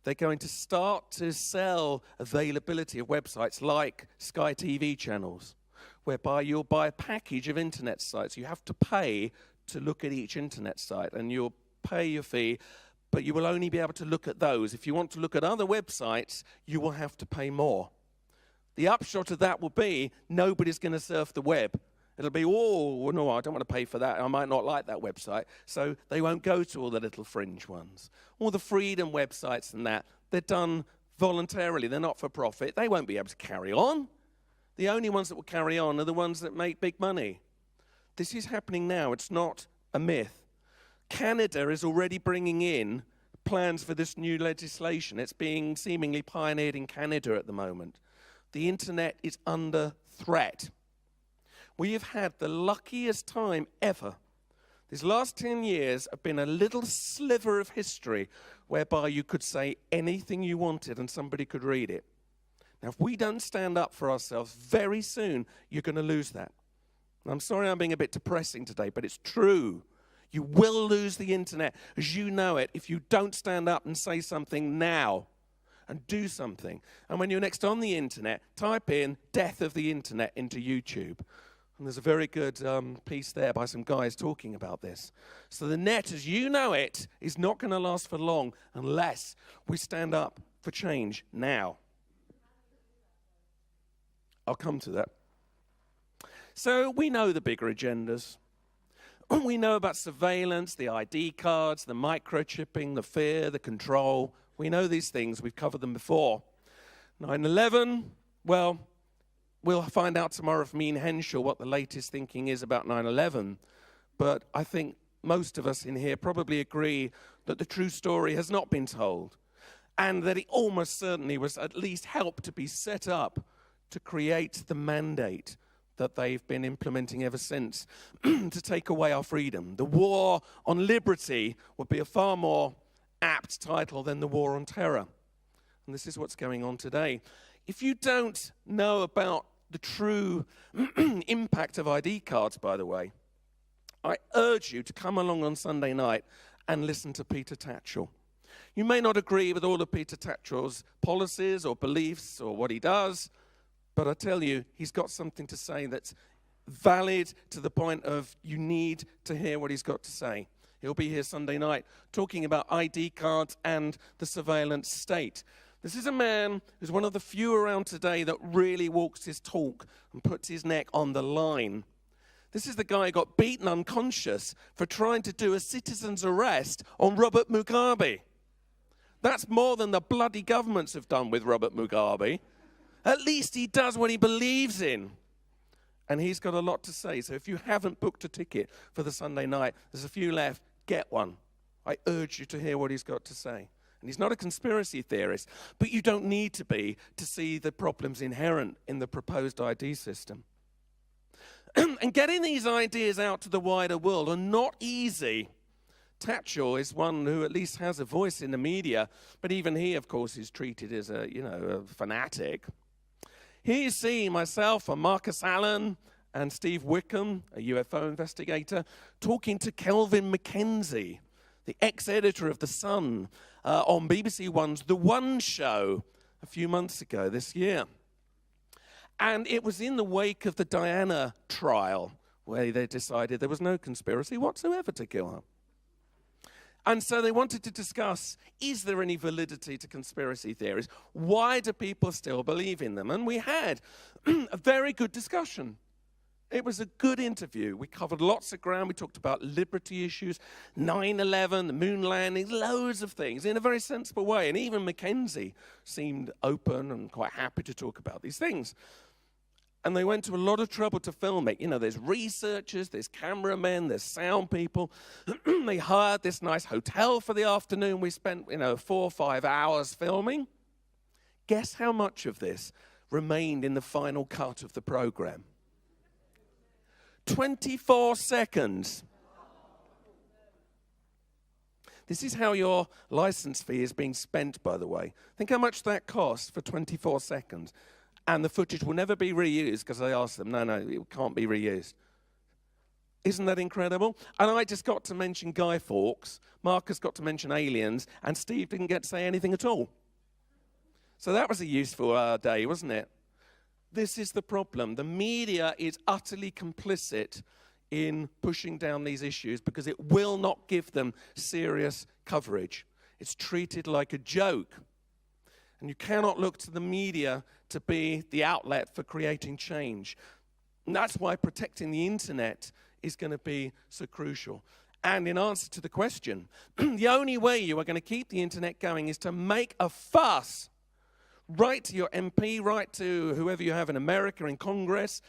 they're going to start to sell availability of websites like Sky TV channels, whereby you'll buy a package of internet sites. You have to pay to look at each internet site, and you'll pay your fee, but you will only be able to look at those. If you want to look at other websites, you will have to pay more. The upshot of that will be nobody's going to surf the web. It'll be, oh, no, I don't want to pay for that. I might not like that website. So they won't go to all the little fringe ones. All the freedom websites and that, they're done voluntarily. They're not for profit. They won't be able to carry on. The only ones that will carry on are the ones that make big money. This is happening now. It's not a myth. Canada is already bringing in plans for this new legislation. It's being seemingly pioneered in Canada at the moment. The internet is under threat. We have had the luckiest time ever. These last 10 years have been a little sliver of history whereby you could say anything you wanted and somebody could read it. Now, if we don't stand up for ourselves, very soon you're going to lose that. I'm sorry I'm being a bit depressing today, but it's true. You will lose the internet as you know it if you don't stand up and say something now and do something. And when you're next on the internet, type in "death of the internet" into YouTube. And there's a very good piece there by some guys talking about this. So the net, as you know it, is not going to last for long unless we stand up for change now. I'll come to that. So we know the bigger agendas. We know about surveillance, the ID cards, the microchipping, the fear, the control. We know these things. We've covered them before. 9/11, well, we'll find out tomorrow from Ian Henshaw what the latest thinking is about 9/11. But I think most of us in here probably agree that the true story has not been told, and that it almost certainly was at least helped to be set up to create the mandate that they've been implementing ever since to take away our freedom. The war on liberty would be a far more apt title than the war on terror. And this is what's going on today. If you don't know about the true impact of ID cards, by the way, I urge you to come along on Sunday night and listen to Peter Tatchell. You may not agree with all of Peter Tatchell's policies or beliefs or what he does, but I tell you, he's got something to say that's valid to the point of you need to hear what he's got to say. He'll be here Sunday night talking about ID cards and the surveillance state. This is a man who's one of the few around today that really walks his talk and puts his neck on the line. This is the guy who got beaten unconscious for trying to do a citizen's arrest on Robert Mugabe. That's more than the bloody governments have done with Robert Mugabe. At least he does what he believes in. And he's got a lot to say. So if you haven't booked a ticket for the Sunday night, there's a few left, get one. I urge you to hear what he's got to say. And he's not a conspiracy theorist, but you don't need to be to see the problems inherent in the proposed ID system. And getting these ideas out to the wider world are not easy. Tatchell is one who at least has a voice in the media, but even he, of course, is treated as a fanatic. Here you see myself and Marcus Allen and Steve Wickham, a UFO investigator, talking to Kelvin Mackenzie, the ex-editor of The Sun, on BBC One's The One Show a few months ago this year. And it was in the wake of the Diana trial where they decided there was no conspiracy whatsoever to kill her. And so they wanted to discuss, is there any validity to conspiracy theories? Why do people still believe in them? And we had a very good discussion. It was a good interview. We covered lots of ground. We talked about liberty issues, 9/11, the moon landings, loads of things in a very sensible way. And even Mackenzie seemed open and quite happy to talk about these things. And they went to a lot of trouble to film it. There's researchers, there's cameramen, there's sound people. They hired this nice hotel for the afternoon. We spent, 4 or 5 hours filming. Guess how much of this remained in the final cut of the program? 24 seconds. This is how your license fee is being spent, by the way. Think how much that costs for 24 seconds. And the footage will never be reused because I asked them, no, it can't be reused. Isn't that incredible? And I just got to mention Guy Fawkes, Marcus got to mention aliens, and Steve didn't get to say anything at all. So that was a useful day, wasn't it? This is the problem. The media is utterly complicit in pushing down these issues because it will not give them serious coverage. It's treated like a joke. And you cannot look to the media to be the outlet for creating change. And that's why protecting the internet is going to be so crucial. And in answer to the question, the only way you are going to keep the internet going is to make a fuss. Write to your MP, write to whoever you have in America in Congress,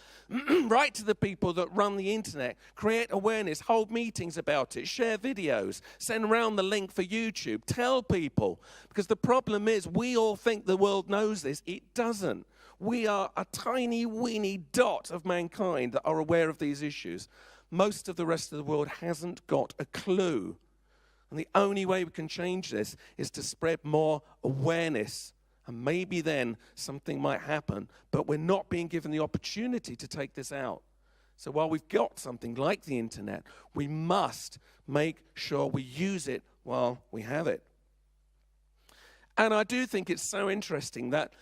write to the people that run the internet, create awareness, hold meetings about it, share videos, send around the link for YouTube, tell people. Because the problem is we all think the world knows this. It doesn't. We are a tiny, weeny dot of mankind that are aware of these issues. Most of the rest of the world hasn't got a clue. And the only way we can change this is to spread more awareness. And maybe then something might happen, but we're not being given the opportunity to take this out. So while we've got something like the internet, we must make sure we use it while we have it. And I do think it's so interesting that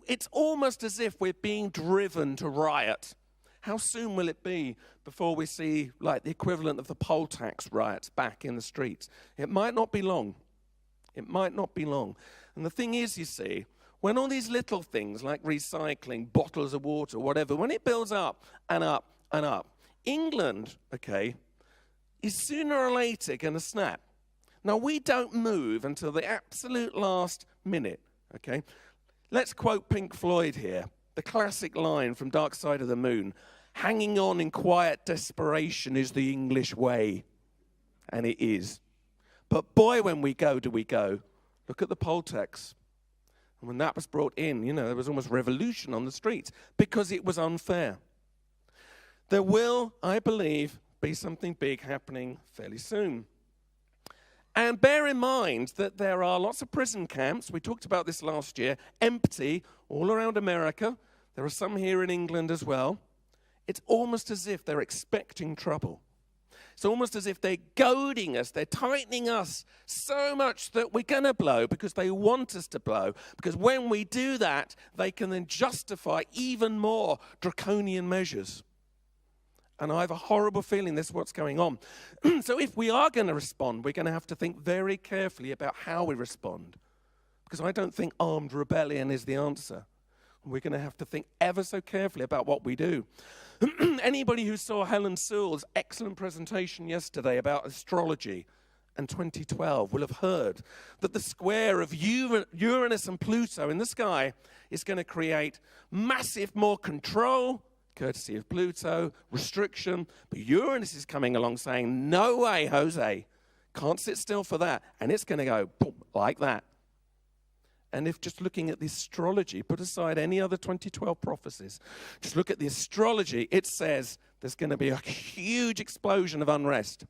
it's almost as if we're being driven to riot. How soon will it be before we see like the equivalent of the poll tax riots back in the streets? It might not be long. It might not be long. And the thing is, you see, when all these little things like recycling, bottles of water, whatever, when it builds up and up and up, England, okay, is sooner or later going to snap. Now, we don't move until the absolute last minute, okay? Let's quote Pink Floyd here, the classic line from Dark Side of the Moon, hanging on in quiet desperation is the English way. And it is. But boy, when we go, do we go. Look at the poll tax. And when that was brought in, there was almost revolution on the streets because it was unfair. There will, I believe, be something big happening fairly soon. And bear in mind that there are lots of prison camps, we talked about this last year, empty all around America. There are some here in England as well. It's almost as if they're expecting trouble. It's almost as if they're goading us, they're tightening us so much that we're going to blow because they want us to blow. Because when we do that, they can then justify even more draconian measures. And I have a horrible feeling this is what's going on. So if we are going to respond, we're going to have to think very carefully about how we respond. Because I don't think armed rebellion is the answer. We're going to have to think ever so carefully about what we do. Anybody who saw Helen Sewell's excellent presentation yesterday about astrology and 2012 will have heard that the square of Uranus and Pluto in the sky is going to create massive more control, courtesy of Pluto, restriction. But Uranus is coming along saying, no way, Jose, can't sit still for that. And it's going to go boom, like that. And if just looking at the astrology, put aside any other 2012 prophecies, just look at the astrology, it says there's going to be a huge explosion of unrest.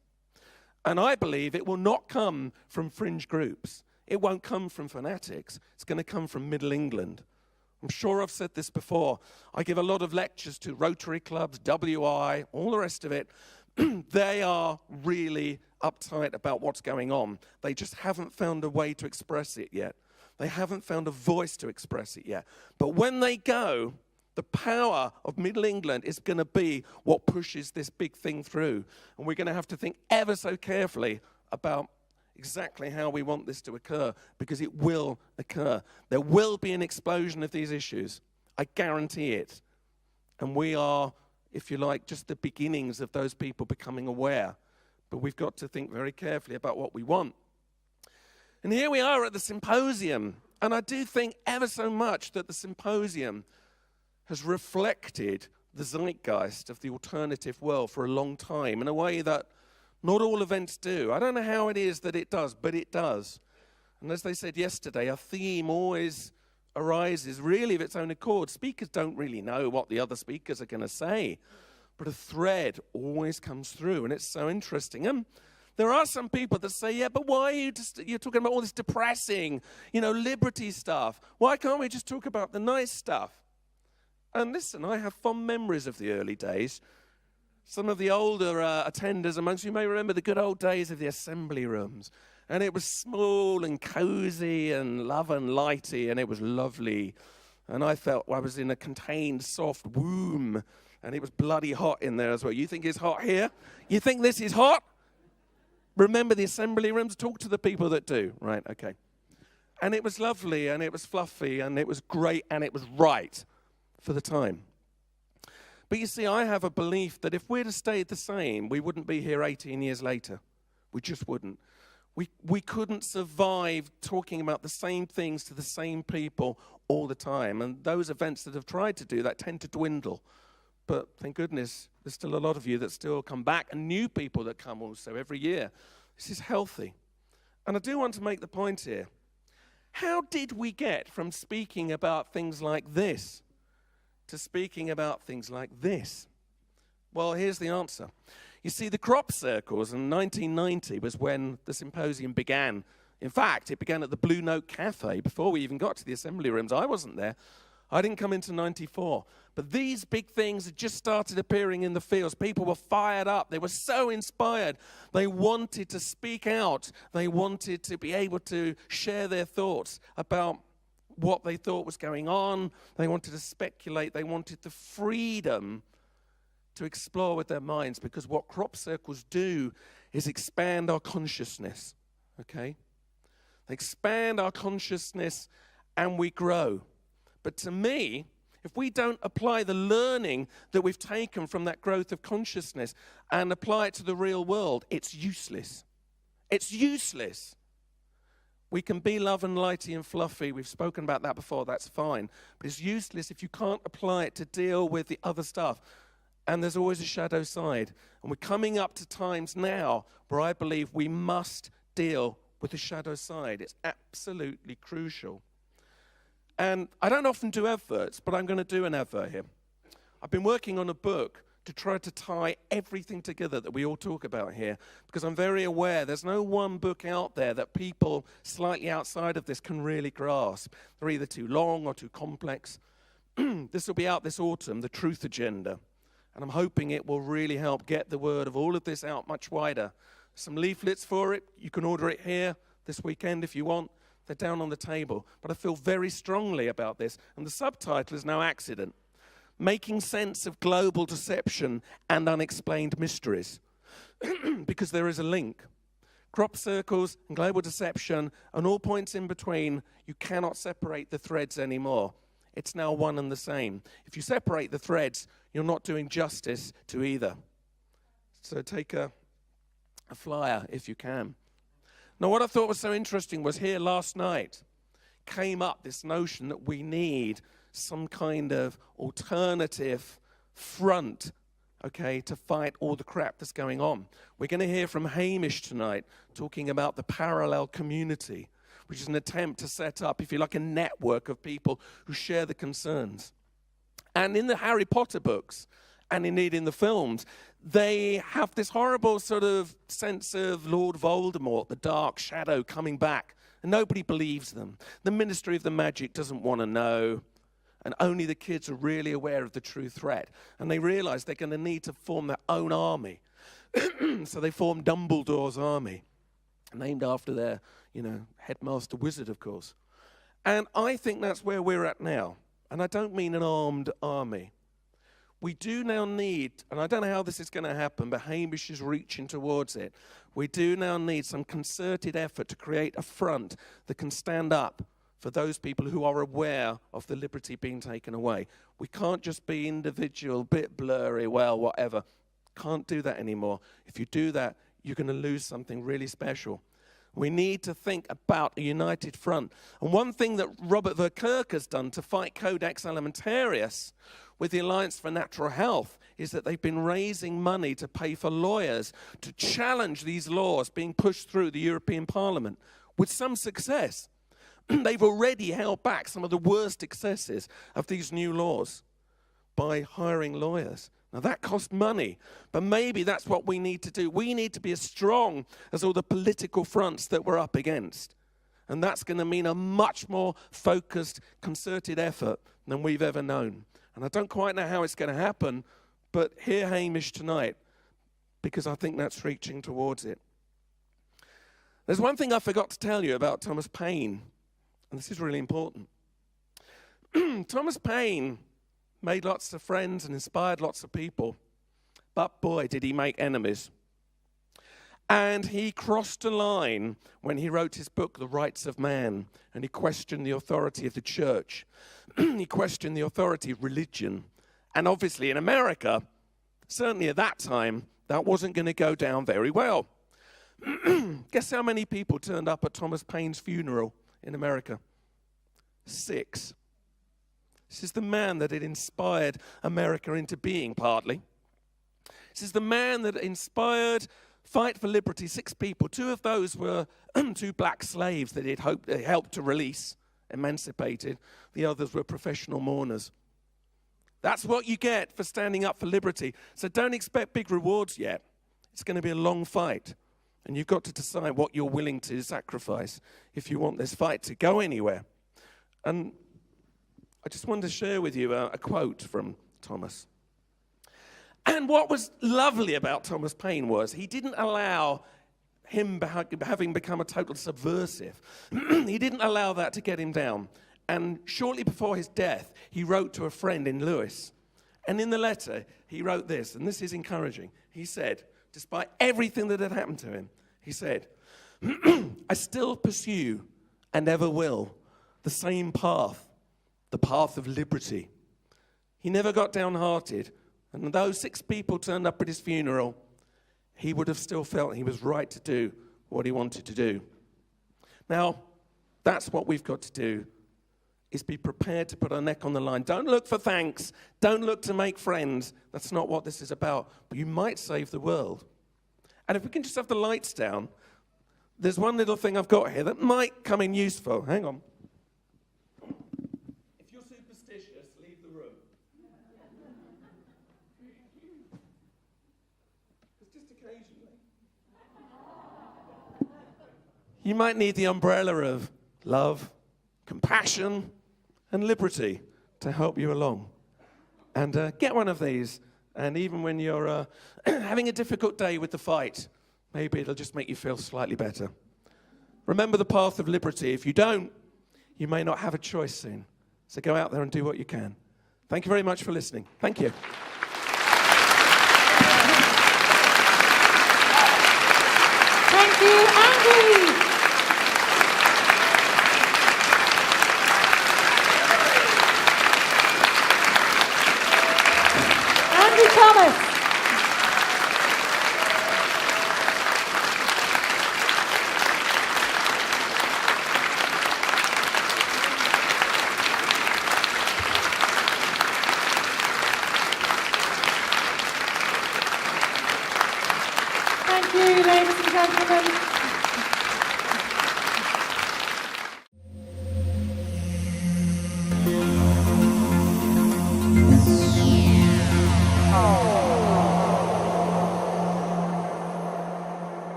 And I believe it will not come from fringe groups. It won't come from fanatics. It's going to come from Middle England. I'm sure I've said this before. I give a lot of lectures to Rotary clubs, WI, all the rest of it. They are really uptight about what's going on. They just haven't found a way to express it yet. They haven't found a voice to express it yet. But when they go, the power of Middle England is going to be what pushes this big thing through. And we're going to have to think ever so carefully about exactly how we want this to occur, because it will occur. There will be an explosion of these issues. I guarantee it. And we are, if you like, just the beginnings of those people becoming aware. But we've got to think very carefully about what we want. And here we are at the Symposium. And I do think ever so much that the Symposium has reflected the zeitgeist of the alternative world for a long time in a way that not all events do. I don't know how it is that it does, but it does. And as they said yesterday, a theme always arises really of its own accord. Speakers don't really know what the other speakers are going to say, but a thread always comes through, and it's so interesting. There are some people that say, yeah, but why are you're talking about all this depressing, liberty stuff? Why can't we just talk about the nice stuff? And listen, I have fond memories of the early days. Some of the older attenders amongst you may remember the good old days of the assembly rooms. And it was small and cozy and love and lighty, and it was lovely. And I felt I was in a contained, soft womb, and it was bloody hot in there as well. You think it's hot here? You think this is hot? Remember the assembly rooms? Talk to the people that do. Right, okay. And it was lovely, and it was fluffy, and it was great, and it was right for the time. But you see, I have a belief that if we'd have stayed the same, we wouldn't be here 18 years later. We just wouldn't. We couldn't survive talking about the same things to the same people all the time. And those events that have tried to do that tend to dwindle. But thank goodness, there's still a lot of you that still come back, and new people that come also every year. This is healthy. And I do want to make the point here. How did we get from speaking about things like this to speaking about things like this? Well, here's the answer. You see, the crop circles in 1990 was when the Symposium began. In fact, it began at the Blue Note Cafe before we even got to the assembly rooms. I wasn't there. I didn't come into 94. But these big things had just started appearing in the fields. People were fired up. They were so inspired. They wanted to speak out. They wanted to be able to share their thoughts about what they thought was going on. They wanted to speculate. They wanted the freedom to explore with their minds, because what crop circles do is expand our consciousness, okay? They expand our consciousness and we grow. But to me, if we don't apply the learning that we've taken from that growth of consciousness and apply it to the real world, it's useless. It's useless. We can be love and lighty and fluffy. We've spoken about that before. That's fine. But it's useless if you can't apply it to deal with the other stuff. And there's always a shadow side. And we're coming up to times now where I believe we must deal with the shadow side. It's absolutely crucial. And I don't often do adverts, but I'm going to do an advert here. I've been working on a book to try to tie everything together that we all talk about here, because I'm very aware there's no one book out there that people slightly outside of this can really grasp. They're either too long or too complex. This will be out this autumn, The Truth Agenda. And I'm hoping it will really help get the word of all of this out much wider. Some leaflets for it. You can order it here this weekend if you want. They're down on the table. But I feel very strongly about this. And the subtitle is no accident. Making Sense of Global Deception and Unexplained Mysteries. Because there is a link. Crop circles and global deception and all points in between, you cannot separate the threads anymore. It's now one and the same. If you separate the threads, you're not doing justice to either. So take a flyer if you can. Now, what I thought was so interesting was here last night came up this notion that we need some kind of alternative front, okay, to fight all the crap that's going on. We're going to hear from Hamish tonight talking about the parallel community, which is an attempt to set up, if you like, a network of people who share the concerns. And in the Harry Potter books, and indeed in the films, they have this horrible sort of sense of Lord Voldemort, the dark shadow, coming back, and nobody believes them. The Ministry of the Magic doesn't want to know, and only the kids are really aware of the true threat. And they realize they're going to need to form their own army. So they form Dumbledore's army, named after their, headmaster wizard, of course. And I think that's where we're at now. And I don't mean an armed army. We do now need, and I don't know how this is going to happen, but Hamish is reaching towards it. We do now need some concerted effort to create a front that can stand up for those people who are aware of the liberty being taken away. We can't just be individual, bit blurry, well, whatever. Can't do that anymore. If you do that, you're going to lose something really special. We need to think about a united front. And one thing that Robert Verkerk has done to fight Codex Alimentarius with the Alliance for Natural Health is that they've been raising money to pay for lawyers to challenge these laws being pushed through the European Parliament with some success. They've already held back some of the worst excesses of these new laws by hiring lawyers. Now, that costs money, but maybe that's what we need to do. We need to be as strong as all the political fronts that we're up against. And that's going to mean a much more focused, concerted effort than we've ever known. And I don't quite know how it's going to happen, but hear Hamish tonight, because I think that's reaching towards it. There's one thing I forgot to tell you about Thomas Paine, and this is really important. Thomas Paine made lots of friends and inspired lots of people, but boy, did he make enemies. And he crossed a line when he wrote his book, The Rights of Man, and he questioned the authority of the church. He questioned the authority of religion. And obviously in America, certainly at that time, that wasn't going to go down very well. Guess how many people turned up at Thomas Paine's funeral in America? 6. This is the man that had inspired America into being, partly. This is the man that inspired Fight for Liberty. 6 people. 2 of those were 2 black slaves that he helped to release, emancipated. The others were professional mourners. That's what you get for standing up for liberty. So don't expect big rewards yet. It's going to be a long fight. And you've got to decide what you're willing to sacrifice if you want this fight to go anywhere. And I just wanted to share with you a quote from Thomas. And what was lovely about Thomas Paine was he didn't allow him having become a total subversive. He didn't allow that to get him down. And shortly before his death, he wrote to a friend in Lewis. And in the letter, he wrote this, and this is encouraging. He said, despite everything that had happened to him, he said, I still pursue and ever will the same path, the path of liberty. He never got downhearted. And though 6 people turned up at his funeral, he would have still felt he was right to do what he wanted to do. Now, that's what we've got to do, is be prepared to put our neck on the line. Don't look for thanks. Don't look to make friends. That's not what this is about. But you might save the world. And if we can just have the lights down, there's one little thing I've got here that might come in useful. Hang on. If you're superstitious, leave the room. Just occasionally. You might need the umbrella of love, compassion, and liberty to help you along. And get one of these, and even when you're having a difficult day with the fight, maybe it'll just make you feel slightly better. Remember the path of liberty. If you don't, you may not have a choice soon. So go out there and do what you can. Thank you very much for listening. Thank you. Thank you, Andy. you, ladies and gentlemen.